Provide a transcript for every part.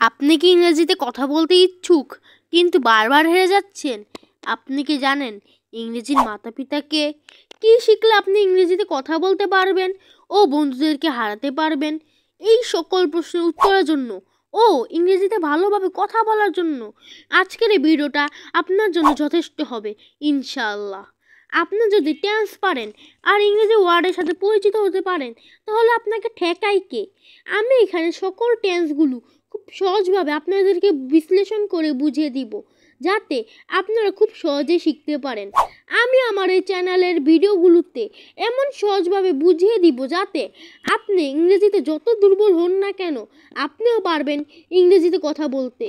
আপনি কি ইংরেজিতে কথা বলতে ইচ্ছুক কিন্তু বারবার হেরে যাচ্ছেন? আপনি কি জানেন ইংরেজির মাতা-পিতাকে? কি শিখলে আপনি ইংরেজিতে কথা বলতে পারবেন ও বন্ধুদেরকে হারাতে পারবেন? এই সকল প্রশ্নের উত্তরের জন্য ও ইংরেজিতে ভালোভাবে কথা বলার জন্য আজকের এই ভিডিওটা আপনার জন্য যথেষ্ট হবে ইনশাআল্লাহ। আপনি যদি টেন্স পারেন আর ইংরেজি ওয়ার্ডের সাথে পরিচিত হতে পারেন তাহলে আপনাকে ঠেকাই কে? আমি এখানে সকল টেন্সগুলো খুব সহজভাবে আপনাদেরকে বিশ্লেষণ করে বুঝিয়ে দিব যাতে আপনারা খুব সহজে শিখতে পারেন। আমি আমার এই চ্যানেলের ভিডিওগুলোতে এমন সহজভাবে বুঝিয়ে দিব যাতে আপনি ইংরেজিতে যত দুর্বল হন না কেন আপনিও পারবেন ইংরেজিতে কথা বলতে।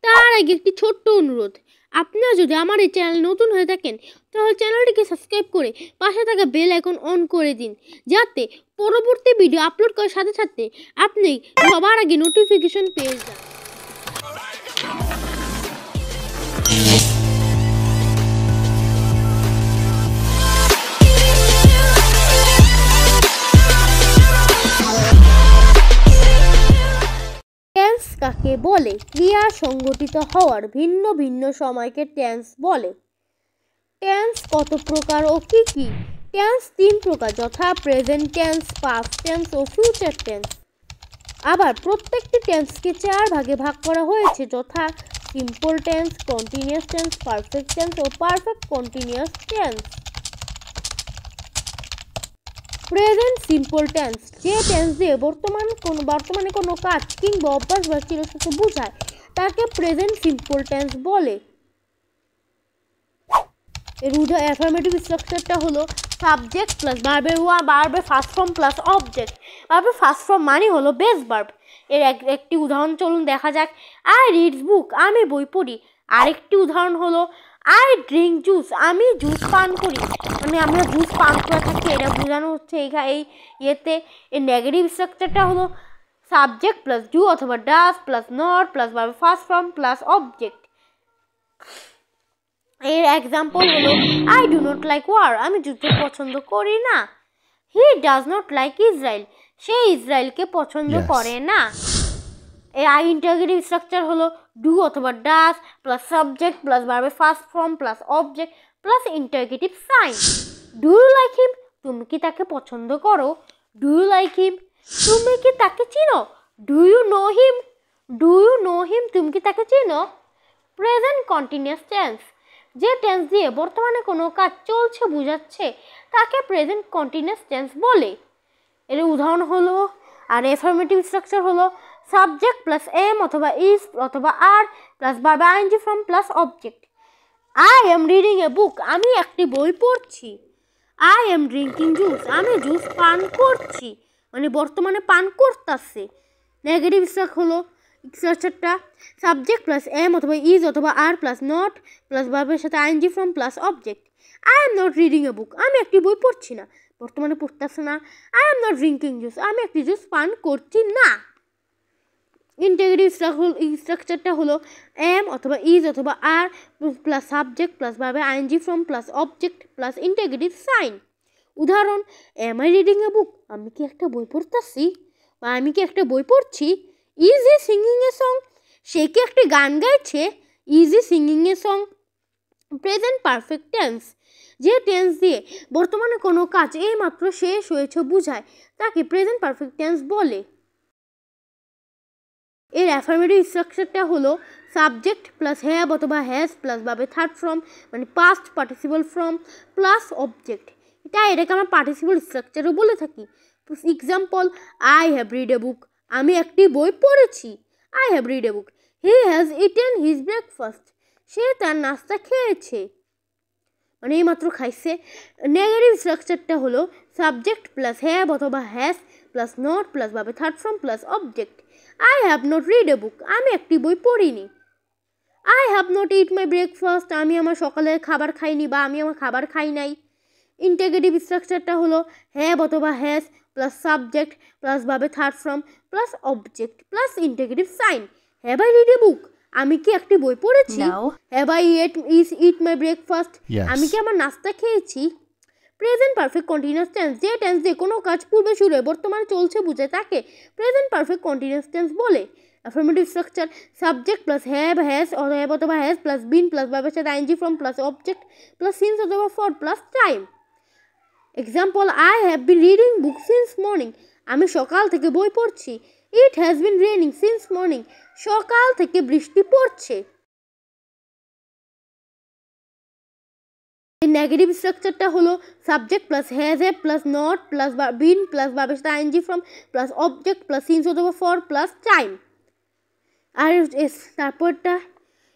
তার আগে একটি ছোট্ট অনুরোধ, আপনারা যদি আমার এই চ্যানেল নতুন হয়ে থাকেন তাহলে চ্যানেলটিকে সাবস্ক্রাইব করে পাশে থাকা বেল আইকন অন করে দিন যাতে পরবর্তী ভিডিও আপলোড করার সাথে সাথে আপনি সবার আগে নোটিফিকেশন পেয়ে যান। টেন্স কাকে বলে? ক্রিয়া সংঘটিত হওয়ার ভিন্ন ভিন্ন সময়কে টেন্স বলে। টেন্স কত প্রকার ও কি কি? টেন্স 3 প্রকার, যথা প্রেজেন্ট টেন্স, পাস্ট টেন্স ও ফিউচার টেন্স। আবার প্রত্যেকটি টেন্সকে 4 ভাগে ভাগ করা হয়েছে, যথা simple tense, continuous tense, perfect tense ও perfect continuous tense. Present simple tense যে টেন্স দিয়ে বর্তমানে কোনো কাজ কিংবা অভ্যাস বা চিরস্থায়ী বোঝায় তাকে প্রেজেন্ট সিম্পল টেন্স বলে। এর অ্যাফার্মেটিভ স্ট্রাকচারটা হলো সাবজেক্ট প্লাস ভার্বের ফার্স্ট ফর্ম প্লাস অবজেক্ট। ভার্বের ফার্স্ট ফর্ম মানে হলো বেস ভার্ব। এর একটি উদাহরণ চলুন দেখা যাক। আই রিডস বুক, আমি বই পড়ি। আরেকটি উদাহরণ হলো আই ড্রিঙ্ক জুস, আমি জুস পান করি। মানে আমরা জুস পান করে থাকি, এটা বোঝানো হচ্ছে এই ইয়েতে। এর নেগেটিভ স্ট্রাকচারটা হলো সাবজেক্ট প্লাস ডু অথবা ডাজ প্লাস নট প্লাস ভার্বের ফার্স্ট ফর্ম প্লাস অবজেক্ট। এর এক্সাম্পল হলো I do not like war, আমি যুদ্ধ পছন্দ করি না। He does not like Israel, সে ইসরায়েলকে পছন্দ করে না। এর ইন্টারগেটিভ স্ট্রাকচার হলো ডু অথবা ডাজ প্লাস সাবজেক্ট প্লাস ভার্বের first form plus object plus interrogative sign. Do you like him, তুমি কি তাকে পছন্দ করো? ডু ইউ লাইক হিম, তুমি কি তাকে চিনো? ডু ইউ নো হিম, তুমি কি তাকে চিনো? প্রেজেন্ট কন্টিনিউয়াস টেন্স যে টেন্স দিয়ে বর্তমানে কোনো কাজ চলছে বোঝাচ্ছে তাকে প্রেজেন্ট কন্টিনিউয়াস টেন্স বলে। এর উদাহরণ হলো আর অ্যাফার্মেটিভ স্ট্রাকচার হলো সাবজেক্ট প্লাস এম অথবা ইজ অথবা are plus verb ING form plus object. I am reading a book, আমি একটি বই পড়ছি। আই এম ড্রিঙ্কিং জুস, আমি জুস পান করছি, মানে বর্তমানে পান করতেছে। নেগেটিভ স্ট্রাকচারটা সাবজেক্ট প্লাস এম অথবা ইজ অথবা আর প্লাস নট প্লাস ভার্বের সাথে ING form plus object. I am not reading a book, আমি একটি বই পড়ছি না, বর্তমানে পড়তেছে না। I am not drinking juice, আমি একটি জুস পান করছি না। ইন্টিগ্রেটিভ স্ট্রাকচারটা হলো এম অথবা ইজ অথবা আর প্লাস সাবজেক্ট প্লাস ভার্বের ING form plus object plus integrative sign. উদাহরণ, am I reading a book, আমি কি একটা বই পড়তেছি বা আমি কি একটা বই পড়ছি। Is he singing a song, সে কি একটি গান গাইছে। Is he singing a song. Present perfect tense যে টেন্স দিয়ে বর্তমানে কোনো কাজ এইমাত্র শেষ হয়েছে বোঝায় তাকে প্রেজেন্ট পারফেক্ট টেন্স বলে। এর অ্যাফার্মেটিভ স্ট্রাকচারটা হলো সাবজেক্ট প্লাস হ্যাভ অথবা হ্যাজ প্লাস ভার্বের থার্ড ফর্ম মানে past participle form plus object. এটাকে আমরা পার্টিসিপল স্ট্রাকচারও বলে থাকি। Example, I have read a book, আমি একটি বই পড়েছি। I have read a book. He has eaten his breakfast, সে তার নাস্তা খেয়েছে, মানে এইমাত্র খাইছে। নেগেটিভ স্ট্রাকচারটা হলো সাবজেক্ট প্লাস হ্যাভ অথবা হ্যাজ প্লাস নট প্লাস ভার্বের third form plus object. I have not read a book, আমি একটি বই পড়িনি। I have not it my breakfast, আমি আমার সকালের খাবার খাইনি বা আমি আমার খাবার খাই নাই। ইন্টিগ্রেটিভ স্ট্রাকচারটা হলো হ্যাভ অথবা হ্যাজ প্লাস সাবজেক্ট প্লাস ভার্বের third form plus object plus integrative sign. Have I read a book, আমি কি একটি বই পড়েছি। Have I eat my breakfast, আমি কি আমার নাস্তা খেয়েছি। প্রেজেন্ট পারফেক্ট কন্টিনিউয়াস টেন্স যে টেন্স দিয়ে কোনো কাজ পূর্বে শুরু হয়ে বর্তমানে চলছে বোঝায় তাকে প্রেজেন্ট পারফেক্ট কন্টিনিউয়াস টেন্স বলে। Affirmative structure subject plus have has অথবা হ্যাজ প্লাস বিন প্লাস ভার্বের সাথে ING form plus object plus since অথবা for plus time. Example, I have been reading book since morning. আমি সকাল থেকে বই পড়ছি। It has been raining since morning. সকাল থেকে বৃষ্টি পড়ছে। নেগেটিভ স্ট্রাকচারটা হলো subject plus has a plus not plus been plus ভার্বের সাথে ING form plus object plus since অথবা ফর প্লাস টাইম। আর তারপরটা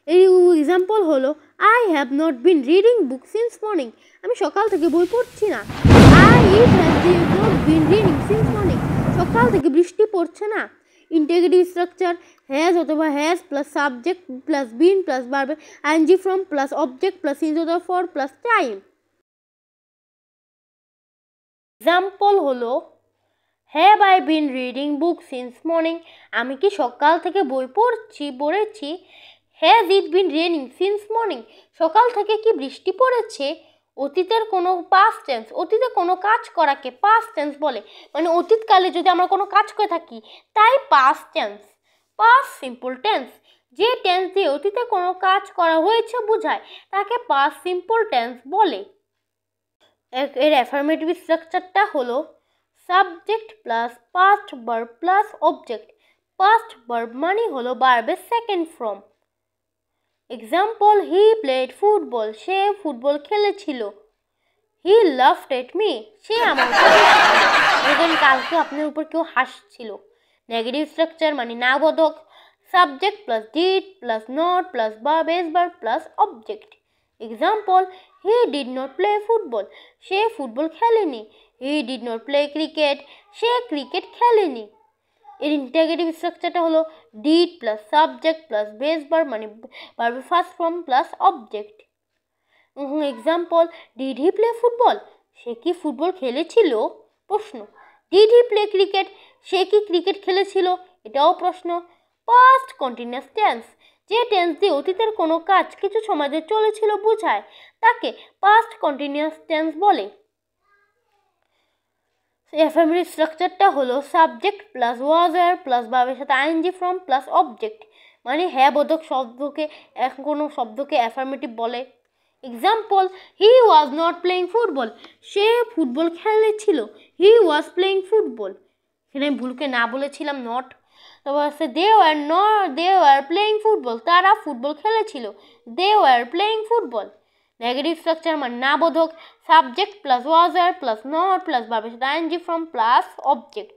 এই এক্সাম্পল হলো I have not been reading book since morning. আমি সকাল থেকে বই পড়ছি না। It has not been reading since morning. সকাল থেকে বৃষ্টি পড়ছে না। ইন্টিগ্রেটিভ স্ট্রাকচার হ্যাজ অথবা has plus subject plus been plus verb ING form plus object plus since অথবা ফর প্লাস টাইম। এক্সাম্পল হলো have I been reading book since morning. আমি কি সকাল থেকে বই পড়েছি। Has it bin raining since morning. সকাল থেকে কি বৃষ্টি পড়েছে। অতীতের কোনো পাস্ট টেন্স, অতীতে কোনো কাজ করাকে পাস্ট টেন্স বলে, মানে অতীতকালে যদি আমরা কোনো কাজ করে থাকি তাই past tense. Past simple tense, যে টেন্স দিয়ে অতীতে কোনো কাজ করা হয়েছে বোঝায় তাকে পাস্ট সিম্পল টেন্স বলে। এর অ্যাফার্মেটিভ স্ট্রাকচারটা হলো subject plus past verb plus object. Past verb মানে হলো ভার্বের second form. Example, he played football. সে ফুটবল খেলেছিল। He loved at me. সে আমার উপর কালকে আপনার উপর কেউ হাসছিল। নেগেটিভ স্ট্রাকচার মানে নাবোধক subject plus did plus not plus base verb plus object. Example, he did not play football. সে ফুটবল খেলেনি। He did not play cricket. সে ক্রিকেট খেলেনি। এর ইন্টিগ্রেটিভ স্ট্রাকচারটা হলো did plus subject plus base verb মানে ভার্বের first form plus object. Example, did he play football. সে কি ফুটবল খেলেছিল। প্রশ্ন। Did he play cricket. সে কি ক্রিকেট খেলেছিল। এটাও প্রশ্ন। পাস্ট কন্টিনিউয়াস টেন্স, যে টেন্স দিয়ে অতীতের কোনো কাজ কিছু সময় ধরে চলেছিল বোঝায় তাকে পাস্ট কন্টিনিউয়াস টেন্স বলে। অ্যাফার্মেটিভ স্ট্রাকচারটা হলো সাবজেক্ট প্লাস ওয়াজ আর প্লাস ভার্বের সাথে আইএনজি ফর্ম প্লাস অবজেক্ট, মানে হ্যাঁ বোধক শব্দকে কোনো শব্দকে অ্যাফার্মেটিভ বলে। Example, he was not playing football. সে ফুটবল খেলেছিল। He was playing football. এখানে ভুলকে না বলেছিলাম নট। তারপর আছে দে ওয়ার প্লেইং ফুটবল। তারা ফুটবল খেলেছিল। They were playing football. Negative structure মানে নাবোধক সাবজেক্ট প্লাস ওয়াজ আর প্লাস নট প্লাস ভার্বের সাথে আইএনজি ফর্ম প্লাস অবজেক্ট,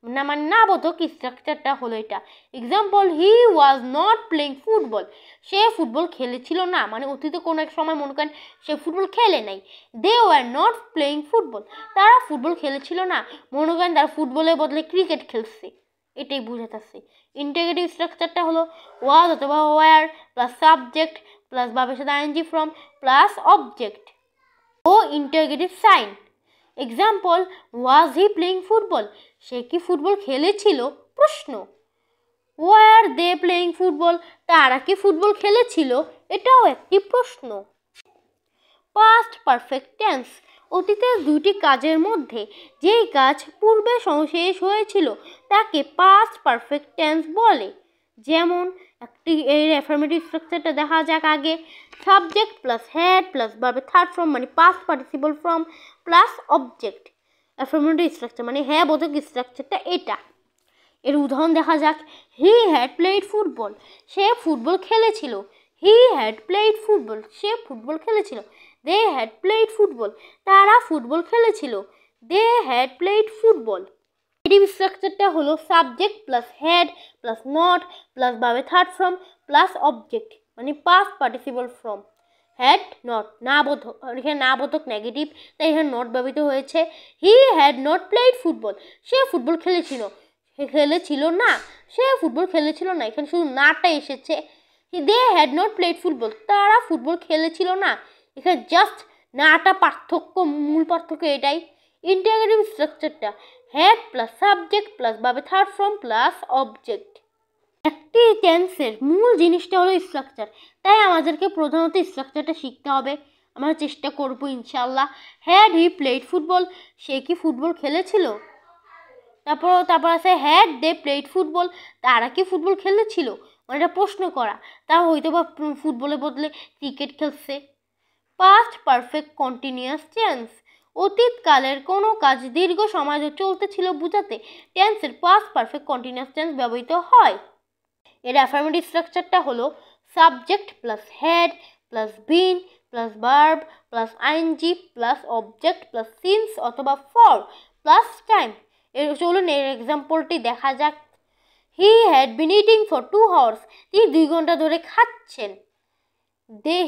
না মানে নাবোধক স্ট্রাকচারটা হলো এটা। Example, he was not playing football. সে ফুটবল খেলেছিল না, মানে অতীতে কোনো এক সময় মনে করেন সে ফুটবল খেলে নাই। They were not playing football. তারা ফুটবল খেলেছিল না, মনে করেন তারা ফুটবলের বদলে ক্রিকেট খেলছে। এটাই বুঝাতেছে। ইন্টিগ্রেটিভ স্ট্রাকচারটা হলো ওয়াজ অথবা ওয়ার প্লাস সাবজেক্ট প্লাস ভার্বের সাথে আইএনজি ফর্ম প্লাস অবজেক্ট ও interrogative sign. Example, was he playing football. সে কি ফুটবল খেলেছিল। প্রশ্ন। Were they playing football. তারা কি ফুটবল খেলেছিল। এটাও একটি প্রশ্ন। পাস্ট পারফেক্ট টেন্স, অতীতের দুটি কাজের মধ্যে যেই কাজ পূর্বে শেষ হয়েছিল তাকে পাস্ট পারফেক্ট টেন্স বলে। যেমন একটি এর অ্যাফার্মেটিভ স্ট্রাকচারটা দেখা যাক আগে। সাবজেক্ট প্লাস হ্যাড প্লাস ভার্বের থার্ড ফর্ম মানে past participle form plus object. Affirmative structure মানে হ্যাঁ বোধক স্ট্রাকচারটা এটা। এর উদাহরণ দেখা যাক। He had played football. সে ফুটবল খেলেছিল। He had played football. সে ফুটবল খেলেছিল। They had played football. তারা ফুটবল খেলেছিল। They had played football. Negative স্ট্রাকচারটা হলো subject plus had plus not plus ভার্বের থার্ড ফর্ম প্লাস অবজেক্ট মানে past participle form. Had not নাবোধক, এখানে নাবোধক নেগেটিভ তাই এখানে নট ব্যবহৃত হয়েছে। He had not played football. সে ফুটবল খেলেছিল না। সে ফুটবল খেলেছিল না, এখানে শুধু নাটা এসেছে। They had not played football. তারা ফুটবল খেলেছিল না, এখানে জাস্ট নাটা পার্থক্য, মূল পার্থক্য এটাই। ইন্টিগ্রেটিভ স্ট্রাকচারটা হ্যাড প্লাস সাবজেক্ট প্লাস ভার্বের থার্ড ফর্ম প্লাস অবজেক্ট। একটি টেন্সের মূল জিনিসটা হলো স্ট্রাকচার, তাই আমাদেরকে প্রধানত স্ট্রাকচারটা শিখতে হবে। আমরা চেষ্টা করবো ইনশাল্লাহ। Had he played football. সে কি ফুটবল খেলেছিল। তারপর আছে হ্যাড দে প্লেড ফুটবল, তারা কি ফুটবল খেলেছিল, মানে এটা প্রশ্ন করা, তারা হয়তো বা ফুটবলের বদলে ক্রিকেট খেলছে। পাস্ট পারফেক্ট কন্টিনিউয়াস টেন্স, অতীতকালের কোনো কাজ দীর্ঘ সময় ধরে চলতেছিল বোঝাতে টেন্সের পাস্ট পারফেক্ট কন্টিনিউয়াস টেন্স ব্যবহৃত হয়। এর অ্যাফার্মেটিভ স্ট্রাকচারটা হলো subject plus had plus been plus verb plus ING plus object plus since অথবা ফর প্লাস টাইম। চলুন এর এক্সাম্পলটি দেখা যাক। He had been eating for 2 hours, তিনি 2 ঘন্টা ধরে খাচ্ছেন।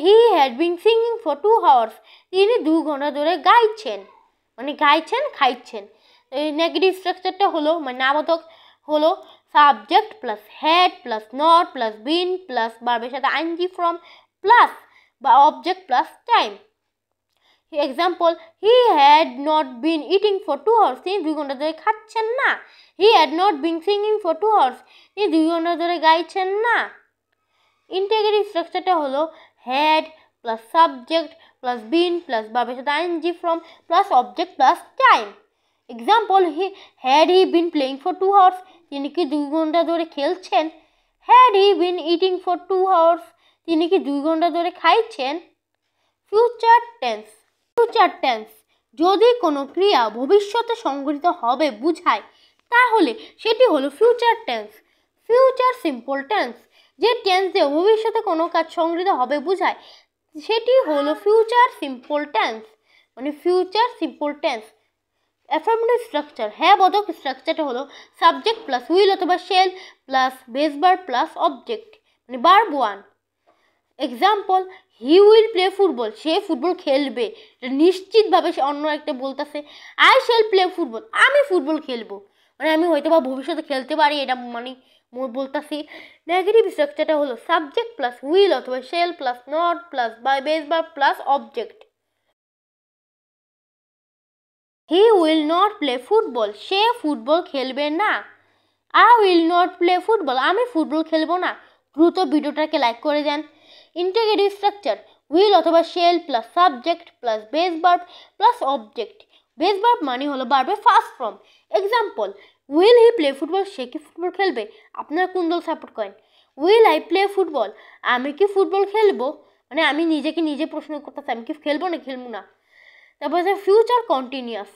He had been singing for 2 hours, তিনি 2 ঘন্টা ধরে গাইছেন, মানে গাইছেন খাইছেন। এই নেগেটিভ স্ট্রাকচারটা হলো মানে নামবোধক হলো subject plus had plus not plus been plus ভার্বের সাথে আইএনজি ফ্রম প্লাস বা object plus time. Example, he had not been eating for 2 hours, তিনি 2 ঘন্টা ধরে খাচ্ছেন না। He had not been singing for 2 hours, তিনি 2 ঘন্টা ধরে গাইছেন না। ইন্টিগ্রেটিভ স্ট্রাকচারটা হলো had plus subject plus been plus ভার্বের সাথে ING form plus object plus time. Example, had he been playing for 2 hours, তিনি কি 2 ঘন্টা ধরে খেলছেন। Had he been eating for 2 hours, তিনি কি 2 ঘন্টা ধরে খাইছেন। ফিউচার টেন্স, ফিউচার টেন্স যদি কোনো ক্রিয়া ভবিষ্যতে সংঘটিত হবে বোঝায় তাহলে সেটি হলো future tense. Future simple tense, যে টেন্স দিয়ে ভবিষ্যতে কোনো কাজ সংঘটিত হবে বোঝায় সেটি হলো ফিউচার সিম্পল টেন্স, মানে future simple tense. Affirmative structure, হ্যাঁ বোধক স্ট্রাকচারটা হলো সাবজেক্ট প্লাস উইল অথবা shall plus base verb plus object, মানে verb 1। Example, he will play football, সে ফুটবল খেলবে, এটা নিশ্চিতভাবে সে অন্য একটা বলতেছে। আই শেল প্লে ফুটবল, আমি ফুটবল খেলবো, মানে আমি হয়তো বা ভবিষ্যতে খেলতে পারি, এটা মানে বলতেছি। নেগেটিভ স্ট্রাকচারটা হলো সাবজেক্ট প্লাস উইল অথবা shall plus not plus base verb plus object. He will not play football, সে ফুটবল খেলবে না। I will not play football, আমি ফুটবল খেলবো না। দ্রুত ভিডিওটাকে লাইক করে দেন। ইন্টিগ্রেটিভ স্ট্রাকচার, উইল অথবা shall plus subject plus base verb plus object. Base verb মানে হলো ভার্বের first form. Example, will he play football, সে কি ফুটবল খেলবে। আপনারা কোন দল সাপোর্ট করেন। উইল আই প্লে ফুটবল, আমি কি ফুটবল খেলবো, মানে আমি নিজেকে নিজে প্রশ্ন করতেছি আমি কি খেলবো না খেলবো না। তারপর আছে ফিউচার কন্টিনিউয়াস,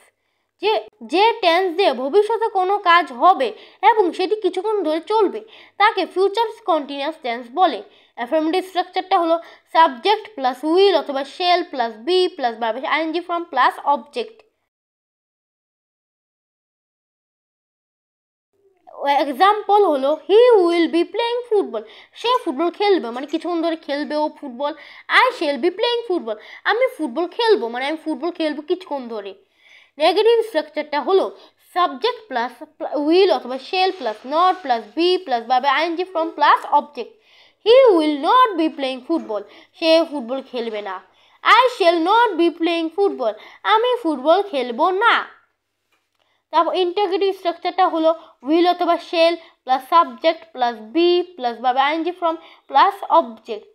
যে টেন্স দিয়ে ভবিষ্যতে কোনো কাজ হবে এবং সেটি কিছুক্ষণ ধরে চলবে তাকে ফিউচার কন্টিনিউয়াস টেন্স বলে। অ্যাফার্মেটিভ স্ট্রাকচারটা হলো সাবজেক্ট প্লাস উইল অথবা শেল প্লাস বি প্লাস ভার্বের ING form plus object. Example হলো, he will be playing football, সে ফুটবল খেলবে, মানে কিছুক্ষণ ধরে খেলবে ও football. I shall be playing football, আমি ফুটবল খেলবো, মানে আমি ফুটবল খেলবো কিছুক্ষণ ধরে। নেগেটিভ স্ট্রাকচারটা হলো সাবজেক্ট প্লাস উইল অথবা shall plus not plus be plus ভার্বের ING form plus object. He will not be playing football, সে ফুটবল খেলবে না। I shall not be playing football, আমি ফুটবল খেলবো না। তারপর ইন্টিগ্রেটিভ স্ট্রাকচারটা হলো উইল অথবা shall plus subject plus be plus ভার্বের ING form plus object.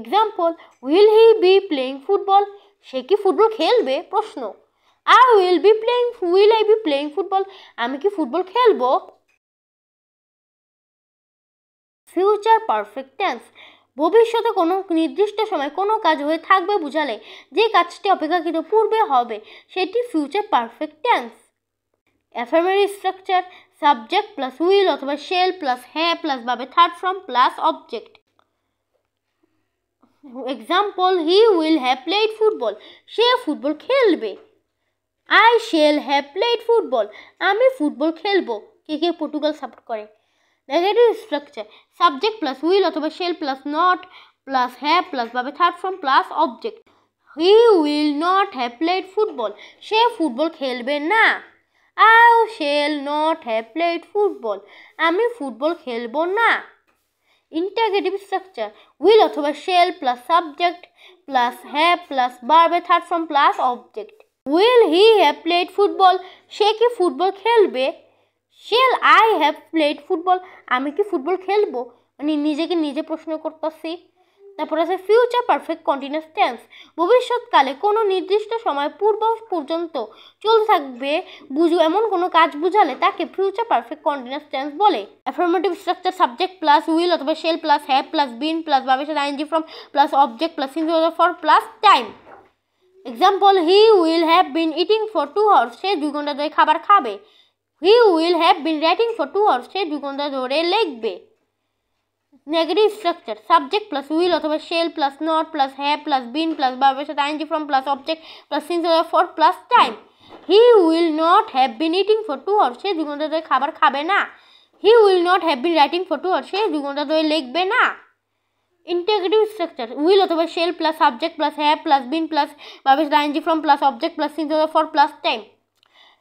Example, will he be playing football, সে কি ফুটবল খেলবে প্রশ্ন। Will I B playing football, আমি কি ফুটবল খেলবো। ফিউচার পারফেক্ট টেন্স, ভবিষ্যতে কোনো নির্দিষ্ট সময় কোনো কাজ হয়ে থাকবে বোঝালে যে কাজটি অপেক্ষাকৃত পূর্বে হবে সেটি future perfect tense. Affirmative structure, subject plus will অথবা শেল প্লাস হ্যাঁ প্লাস ভাবে third form plus object. Example, he will have played football, সে ফুটবল খেলবে। I shall have played football, আমি ফুটবল খেলবো। কে পর্তুগাল সাপোর্ট করে। Negative structure, subject plus will অথবা shall plus not plus have plus ভাবে third form plus object. He will not have played football, সে football খেলবে না। I shall not have played football, আমি football খেলবো না। Interrogative structure, will অথবা shall plus subject plus have plus ভার্বের third form plus object. Will he have played football, সে কি ফুটবল খেলবে। Shall I have played football, আমি কি ফুটবল খেলবো, মানে নিজেকে নিজে প্রশ্ন করতেছি। তারপর আছে ফিউচার পারফেক্ট কন্টিনিউয়াস টেন্স, ভবিষ্যৎকালে কোনো নির্দিষ্ট সময় পূর্ব পর্যন্ত চলতে থাকবে এমন কোনো কাজ বুঝালে তাকে ফিউচার পারফেক্ট কন্টিনিউয়াস টেন্স বলে। Affirmative structure subject plus will অথবা shall plus have plus been plus ভার্বের সাথে ING form plus object plus singular for plus time. Example, he will have been eating for 2 hours, সে 2 ঘন্টা ধরে খাবার খাবে। He will have been writing for 2 hours, সে 2 ঘন্টা ধরে লিখবে। Negative structure subject plus will অথবা shall plus not plus have plus been plus ভার্বের সাথে ING form plus object plus singular for plus time. He will not have been eating for 2 hours, সে 2 ঘন্টা ধরে খাবার খাবে না। He will not have been writing for 2 hours, সে 2 ঘন্টা ধরে লিখবে না। ইন্টিগ্রেটিভ স্ট্রাকচার উইল অথবা shall plus subject plus have plus been plus ভার্বের সাথে ING form plus object plus singular for plus time.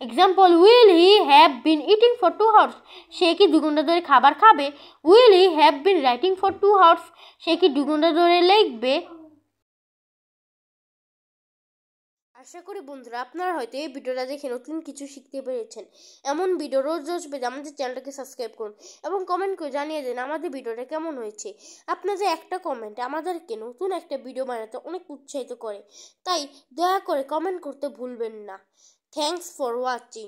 Example, will he have been eating for 2 hours, সে কি 2 ঘন্টা ধরে খাবার খাবে। Will he have been writing for 2 hours, সে কি 2 ঘন্টা ধরে লিখবে। আশা করি বন্ধুরা আপনারা হয়তো এই ভিডিওটা দেখে নতুন কিছু শিখতে পেরেছেন। এমন ভিডিও রোজ রোজ পেতে আমাদের চ্যানেলটাকে সাবস্ক্রাইব করুন এবং কমেন্ট করে জানিয়ে দিন আমাদের ভিডিওটা কেমন হয়েছে। আপনাদের একটা কমেন্ট আমাদেরকে নতুন একটা ভিডিও বানাতে অনেক উৎসাহিত করে, তাই দয়া করে কমেন্ট করতে ভুলবেন না। Thanks for watching.